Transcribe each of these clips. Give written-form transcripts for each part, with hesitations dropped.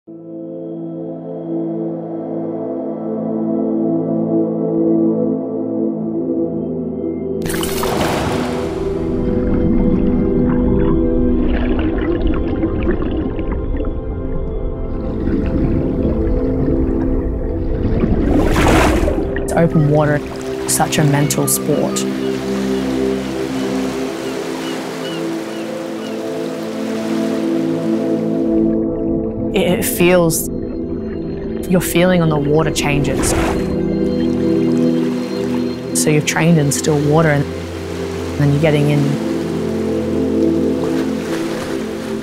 Open water is such a mental sport. It feels, your feeling on the water changes. So you've trained in still water and then you're getting in.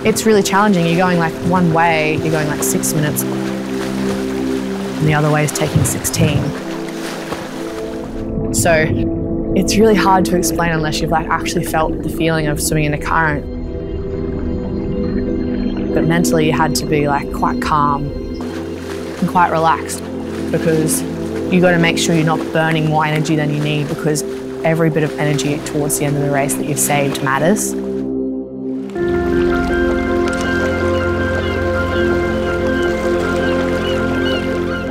It's really challenging. You're going like one way, you're going like 6 minutes, and the other way is taking 16. So it's really hard to explain unless you've like actually felt the feeling of swimming in a current. But mentally you had to be like quite calm and quite relaxed, because you got to make sure you're not burning more energy than you need, because every bit of energy towards the end of the race that you've saved matters.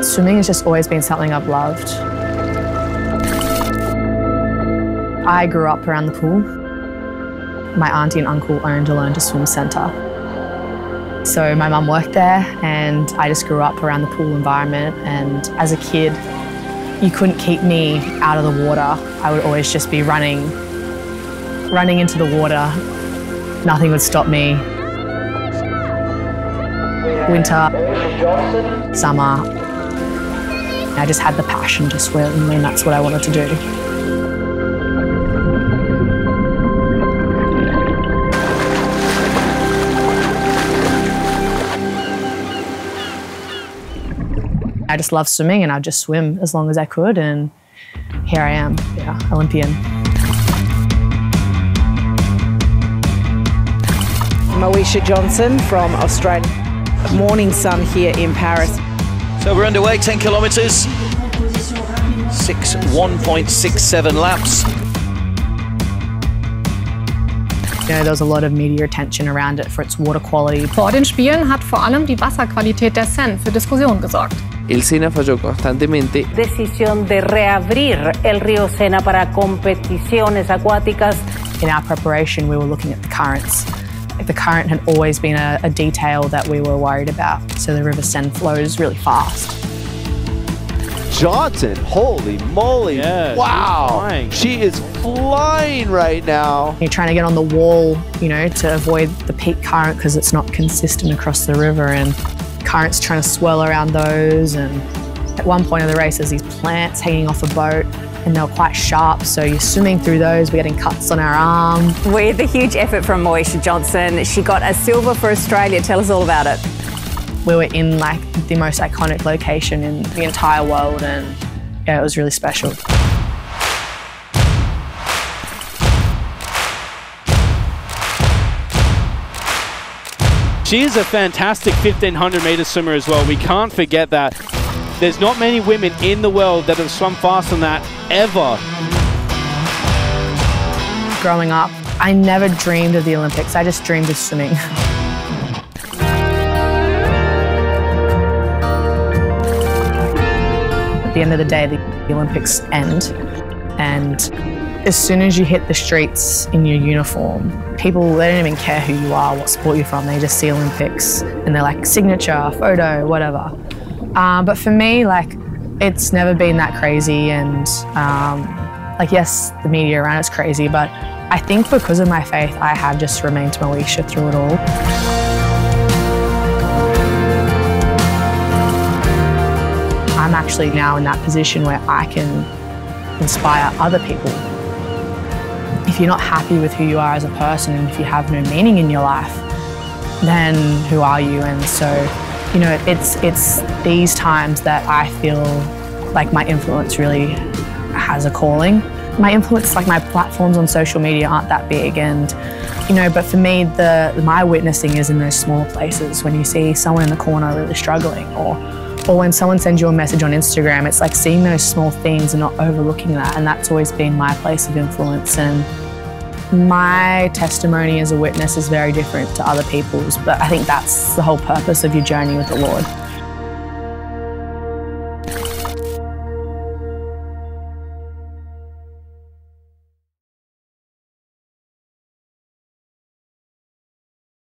Swimming has just always been something I've loved. I grew up around the pool. My auntie and uncle owned a learn to swim centre. So my mum worked there and I just grew up around the pool environment, and as a kid you couldn't keep me out of the water. I would always just be running into the water. Nothing would stop me. Winter, summer. I just had the passion to swim, and that's what I wanted to do. I just love swimming and I'd just swim as long as I could, and here I am, yeah, Olympian. Moeša Джонсън from Australia. Morning sun here in Paris. So we're underway, 10 kilometres, 1.67 laps. You know, there was a lot of media attention around it for its water quality. Vor den Spielen hat vor allem die Wasserqualität der Seine für Diskussionen gesorgt. El Sena falló constantemente. Decisión de reabrir el río Sena para competiciones acuáticas. In our preparation, we were looking at the currents. The current had always been a detail that we were worried about. So the river Seine flows really fast. Johnson, holy moly, yes, wow, she is flying right now. You're trying to get on the wall, you know, to avoid the peak current because it's not consistent across the river, and currents trying to swirl around those. And at one point of the race there's these plants hanging off a boat and they were quite sharp, so you're swimming through those, we're getting cuts on our arm. With a huge effort from Moeša Джонсън, she got a silver for Australia. Tell us all about it. We were in like the most iconic location in the entire world, and yeah, it was really special. She is a fantastic 1500 metre swimmer as well. We can't forget that. There's not many women in the world that have swum faster than that ever. Growing up, I never dreamed of the Olympics. I just dreamed of swimming. At the end of the day, the Olympics end, and as soon as you hit the streets in your uniform, people, they don't even care who you are, what sport you're from, they just see Olympics and they're like, signature, photo, whatever. But for me, like, it's never been that crazy, and like, yes, the media around it's crazy, but I think because of my faith, I have just remained Moeša through it all. I'm actually now in that position where I can inspire other people. If you're not happy with who you are as a person, and if you have no meaning in your life, then who are you? And so, you know, it's these times that I feel like my influence really has a calling. My influence, like my platforms on social media aren't that big, and you know, but for me, my witnessing is in those small places when you see someone in the corner really struggling, or when someone sends you a message on Instagram. It's like seeing those small things and not overlooking that, and that's always been my place of influence. And My testimony as a witness is very different to other people's, but I think that's the whole purpose of your journey with the Lord.